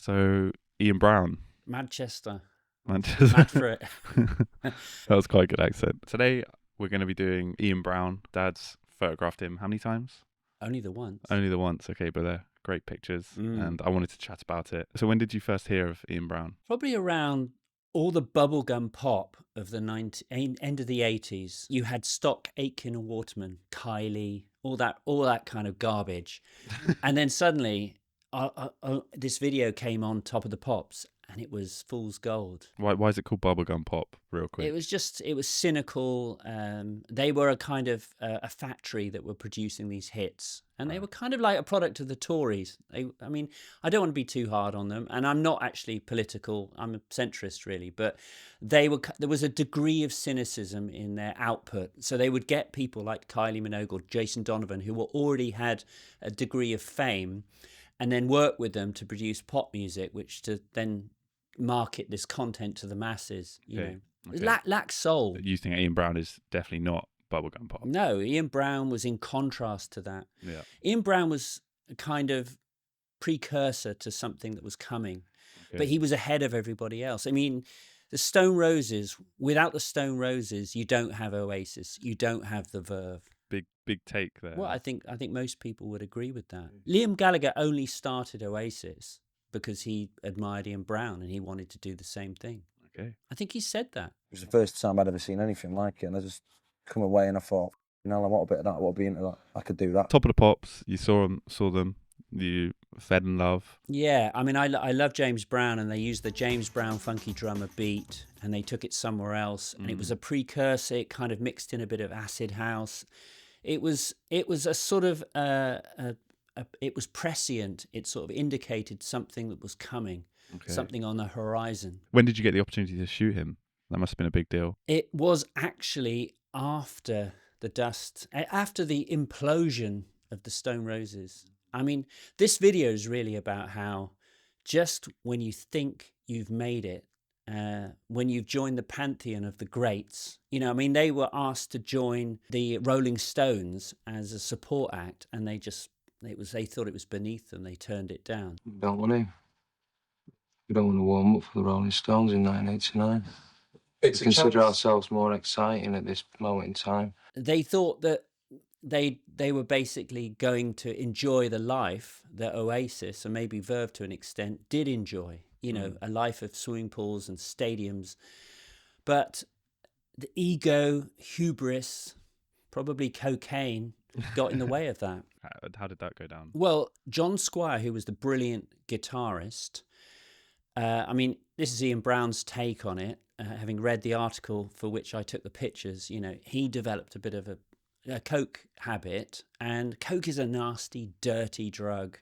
So, Ian Brown. Manchester. Manchester. Mad for it. That was quite a good accent. Today, we're going to be doing Ian Brown. Dad's photographed him how many times? Only the once. Only the once. Okay, but they're great pictures. And I wanted to chat about it. So when did you first hear of Ian Brown? Probably around all the bubblegum pop of the end of the 80s. You had Stock, Aitken and Waterman, Kylie, all that kind of garbage. And then suddenly this video came on Top of the Pops, and it was Fool's Gold. Why is it called bubblegum pop, real quick? It was cynical. They were a kind of a factory that were producing these hits, and they were kind of like a product of the Tories. I don't want to be too hard on them, and I'm not actually political. I'm a centrist, really, but there was a degree of cynicism in their output. So they would get people like Kylie Minogue or Jason Donovan, who already had a degree of fame, and then work with them to produce pop music, which to then market this content to the masses. You know, lack soul. But you think Ian Brown is definitely not bubblegum pop? No, Ian Brown was in contrast to that. Yeah. Ian Brown was a kind of precursor to something that was coming, but he was ahead of everybody else. I mean, the Stone Roses. Without the Stone Roses, you don't have Oasis. You don't have the Verve. Big take there. Well, I think most people would agree with that. Liam Gallagher only started Oasis because he admired Ian Brown and he wanted to do the same thing. Okay. I think he said that. It was the first time I'd ever seen anything like it, and I just come away and I thought, I want a bit of that, I want to be into that, I could do that. Top of the Pops, you saw them, you fell in love. Yeah, I mean, I love James Brown, and they used the James Brown funky drummer beat, and they took it somewhere else, and it was a precursor. It kind of mixed in a bit of acid house. It was a sort of it was prescient. It sort of indicated something that was coming, something on the horizon. When did you get the opportunity to shoot him? That must have been a big deal. It was actually after the implosion of the Stone Roses. I mean, this video is really about how just when you think you've made it, when you've joined the pantheon of the greats, they were asked to join the Rolling Stones as a support act, and they thought it was beneath them. They turned it down. We don't want to warm up for the Rolling Stones in 1989. We consider ourselves more exciting at this moment in time. They thought that they were basically going to enjoy the life that Oasis, and maybe Verve to an extent, did enjoy. A life of swimming pools and stadiums. But the ego, hubris, probably cocaine, got in the way of that. How did that go down? Well, John Squire, who was the brilliant guitarist, this is Ian Brown's take on it. Having read the article for which I took the pictures, he developed a bit of a coke habit, and coke is a nasty, dirty drug.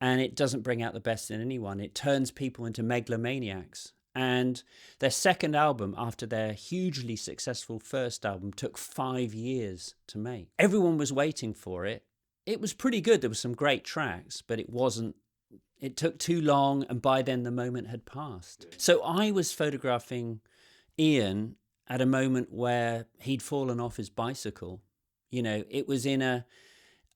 And it doesn't bring out the best in anyone. It turns people into megalomaniacs. And their second album, after their hugely successful first album, took 5 years to make. Everyone was waiting for it. It was pretty good. There were some great tracks, but it took too long, and by then the moment had passed. So I was photographing Ian at a moment where he'd fallen off his bicycle. It was in a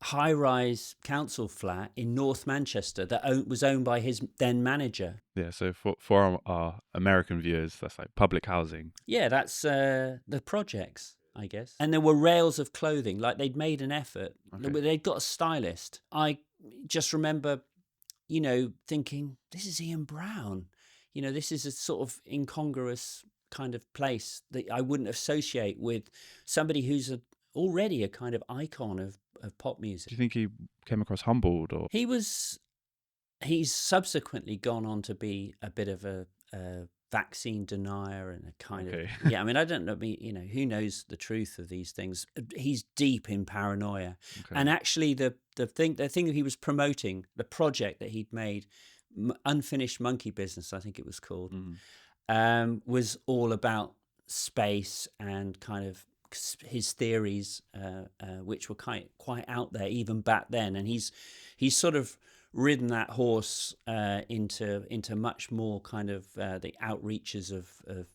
high-rise council flat in North Manchester that was owned by his then manager. Yeah, so for our American viewers, that's like public housing. Yeah, that's the projects, I guess. And there were rails of clothing, like they'd made an effort. Okay. They'd got a stylist. I just remember, thinking, this is Ian Brown. This is a sort of incongruous kind of place that I wouldn't associate with somebody who's already a kind of icon of pop music. Do you think he came across humbled, or he's subsequently gone on to be a bit of a vaccine denier and a kind of I don't know, who knows the truth of these things. He's deep in paranoia. And actually the thing that he was promoting, the project that he'd made, Unfinished Monkey Business, I think it was called, was all about space and kind of his theories, which were quite out there even back then, and he's sort of ridden that horse into much more kind of the outreaches of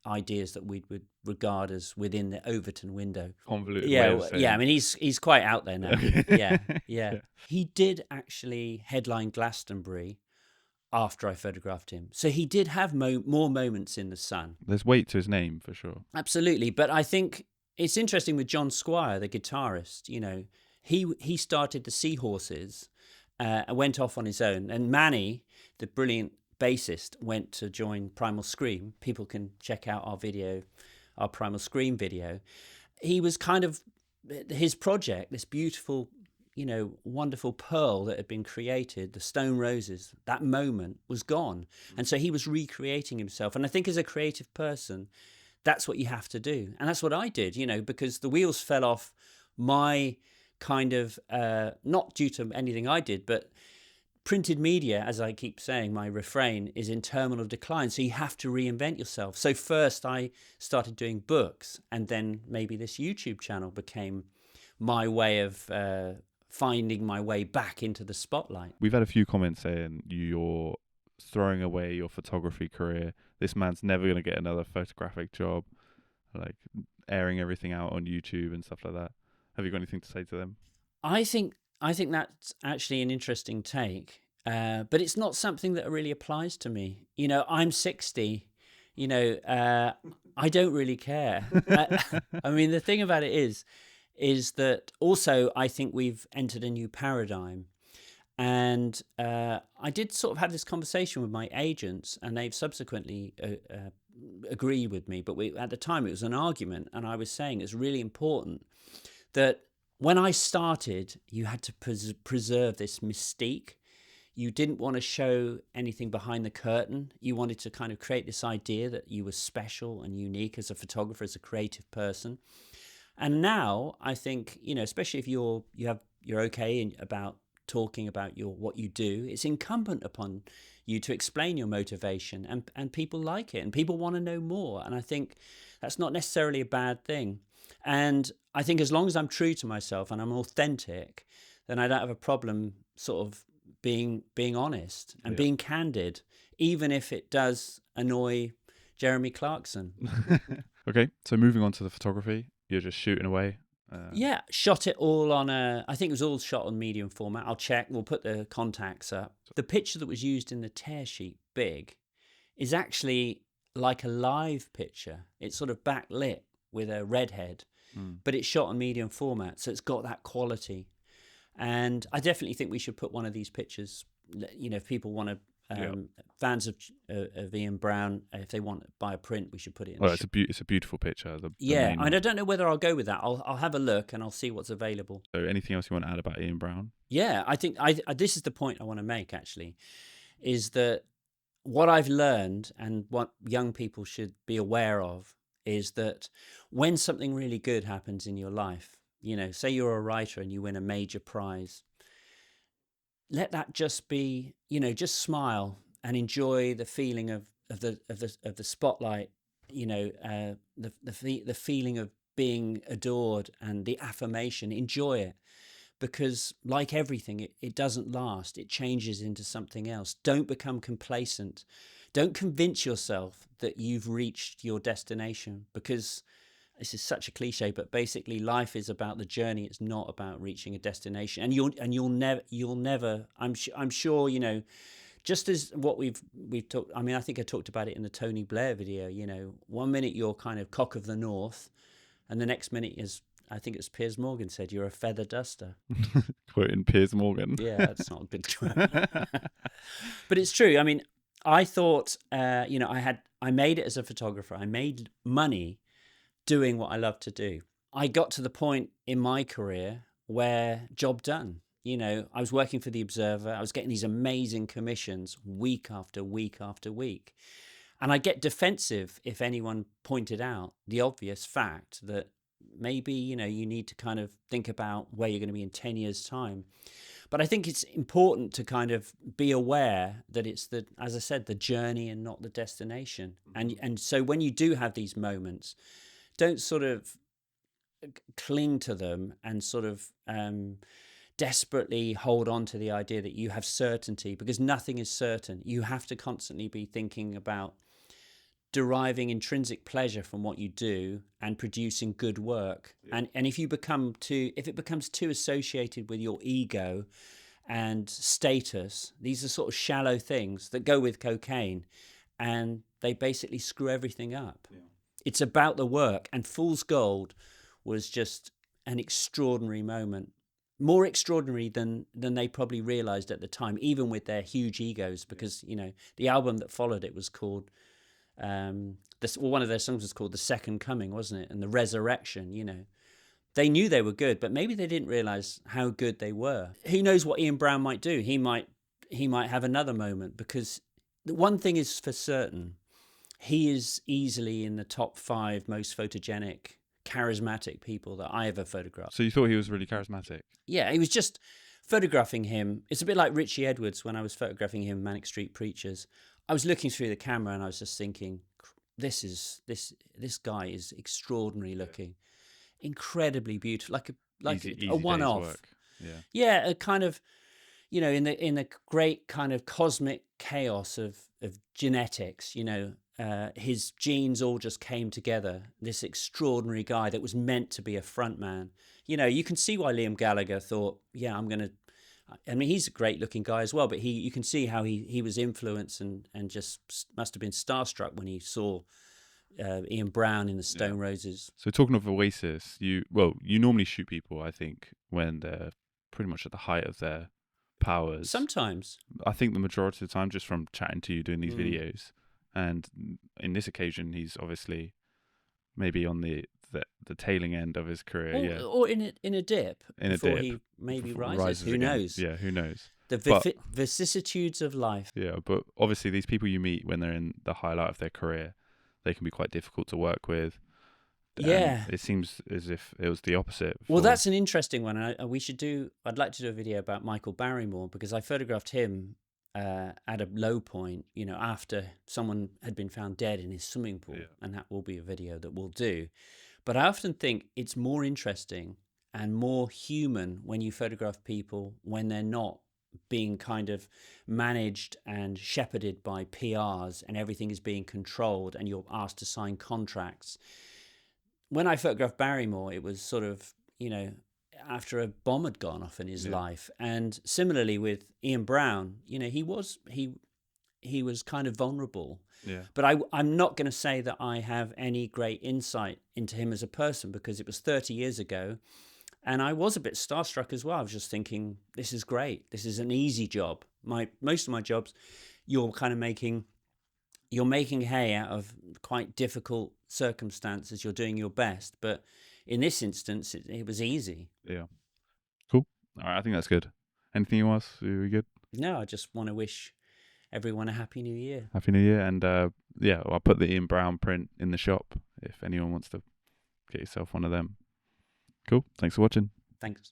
ideas that we would regard as within the Overton window. Convoluted. Yeah. I mean, he's quite out there now. Yeah. He did actually headline Glastonbury after I photographed him. So he did have more moments in the sun. There's weight to his name for sure. Absolutely. But I think it's interesting with John Squire, the guitarist, you know, he started the Seahorses and went off on his own. And Manny, the brilliant bassist, went to join Primal Scream. People can check out our video, our Primal Scream video. He was kind of, his project, this beautiful, you know, wonderful pearl that had been created, the Stone Roses, that moment was gone. And so he was recreating himself. And I think as a creative person, that's what you have to do. And that's what I did, you know, because the wheels fell off my kind of, not due to anything I did, but printed media, as I keep saying, my refrain, is in terminal decline. So you have to reinvent yourself. So first I started doing books, and then maybe this YouTube channel became my way of finding my way back into the spotlight. We've had a few comments saying you're throwing away your photography career. This man's never going to get another photographic job, like airing everything out on YouTube and stuff like that. Have you got anything to say to them? I think that's actually an interesting take, but it's not something that really applies to me. You know, I'm 60. You know, I don't really care. I mean, the thing about it is that also I think we've entered a new paradigm. And I did sort of have this conversation with my agents, and they've subsequently agreed with me. But at the time, it was an argument, and I was saying it's really important that when I started, you had to preserve this mystique. You didn't want to show anything behind the curtain. You wanted to kind of create this idea that you were special and unique as a photographer, as a creative person. And now I think, you know, especially if you're okay about talking about what you do, it's incumbent upon you to explain your motivation, and people like it, and people want to know more. And I think that's not necessarily a bad thing. And I think as long as I'm true to myself and I'm authentic, then I don't have a problem sort of being honest and being candid, even if it does annoy Jeremy Clarkson. Okay, so moving on to the photography, you're just shooting away. Yeah, shot it all on I think it was all shot on medium format. I'll check, we'll put the contacts up. The picture that was used in the tear sheet, big, is actually like a live picture. It's sort of backlit with a redhead, but it's shot on medium format, so it's got that quality. And I definitely think we should put one of these pictures, you know, if people want to, fans of Ian Brown, if they want to buy a print, we should put it in. Well, it's a beautiful picture. Yeah, and I don't know whether I'll go with that. I'll have a look and I'll see what's available. So anything else you want to add about Ian Brown? Yeah, I think this is the point I want to make, actually, is that what I've learned and what young people should be aware of is that when something really good happens in your life, you know, say you're a writer and you win a major prize, let that just be, you know, just smile and enjoy the feeling of the spotlight, you know, the feeling of being adored and the affirmation. Enjoy it, because like everything, it doesn't last. It changes into something else. Don't become complacent. Don't convince yourself that you've reached your destination, because this is such a cliche, but basically life is about the journey. It's not about reaching a destination. And you'll never, I'm sure, you know, just as what we've talked, I mean, I think I talked about it in the Tony Blair video, you know, 1 minute you're kind of cock of the north, and the next minute is, I think it's Piers Morgan said, you're a feather duster. Quoting Piers Morgan. Yeah, that's not a good quote. But it's true. I mean, I thought, you know, I made it as a photographer. I made money doing what I love to do. I got to the point in my career where job done. You know, I was working for the Observer. I was getting these amazing commissions week after week after week. And I get defensive if anyone pointed out the obvious fact that maybe, you know, you need to kind of think about where you're going to be in 10 years' time. But I think it's important to kind of be aware that it's as I said, the journey and not the destination. And so when you do have these moments, don't sort of cling to them and sort of desperately hold on to the idea that you have certainty, because nothing is certain. You have to constantly be thinking about deriving intrinsic pleasure from what you do and producing good work. And if it becomes too associated with your ego and status. These are sort of shallow things that go with cocaine, and they basically screw everything up. Yeah. It's about the work, and Fool's Gold was just an extraordinary moment. More extraordinary than they probably realized at the time, even with their huge egos, because, you know, the album that followed it was called, one of their songs was called The Second Coming, wasn't it? And The Resurrection, you know. They knew they were good, but maybe they didn't realize how good they were. Who knows what Ian Brown might do? He might have another moment, because the one thing is for certain, he is easily in the top 5 most photogenic, charismatic people that I ever photographed. So you thought he was really charismatic? Yeah, he was just photographing him. It's a bit like Richie Edwards when I was photographing him, Manic Street Preachers. I was looking through the camera and I was just thinking, this guy is extraordinary looking, incredibly beautiful, like easy a one-off. Yeah, a kind of, you know, in the great kind of cosmic chaos of genetics, you know. His genes all just came together. This extraordinary guy that was meant to be a front man. You know, you can see why Liam Gallagher thought, yeah, I mean, he's a great looking guy as well, but you can see how he was influenced and just must have been starstruck when he saw Ian Brown in the Stone Roses. So talking of Oasis, you normally shoot people, I think, when they're pretty much at the height of their powers. Sometimes. I think the majority of the time, just from chatting to you, doing these videos. And in this occasion, he's obviously maybe on the tailing end of his career, or in a dip before he maybe rises. Who again. knows? Yeah, who knows? The vicissitudes of life. Yeah, but obviously these people you meet when they're in the highlight of their career, they can be quite difficult to work with. Yeah, it seems as if it was the opposite. Well, that's an interesting one. I'd like to do a video about Michael Barrymore, because I photographed him at a low point, you know, after someone had been found dead in his swimming pool, and that will be a video that we'll do. But I often think it's more interesting and more human when you photograph people when they're not being kind of managed and shepherded by PRs and everything is being controlled and you're asked to sign contracts. When I photographed Barrymore, it was sort of, you know, after a bomb had gone off in his life. And similarly with Ian Brown, you know, he was kind of vulnerable. Yeah. But I'm not going to say that I have any great insight into him as a person, because it was 30 years ago. And I was a bit starstruck as well. I was just thinking, this is great. This is an easy job. Most of my jobs, you're making hay out of quite difficult circumstances. You're doing your best. But in this instance, it was easy. Yeah. Cool. All right, I think that's good. Anything else? Are we good? No, I just want to wish everyone a Happy New Year. Happy New Year. And I'll put the Ian Brown print in the shop if anyone wants to get yourself one of them. Cool. Thanks for watching. Thanks.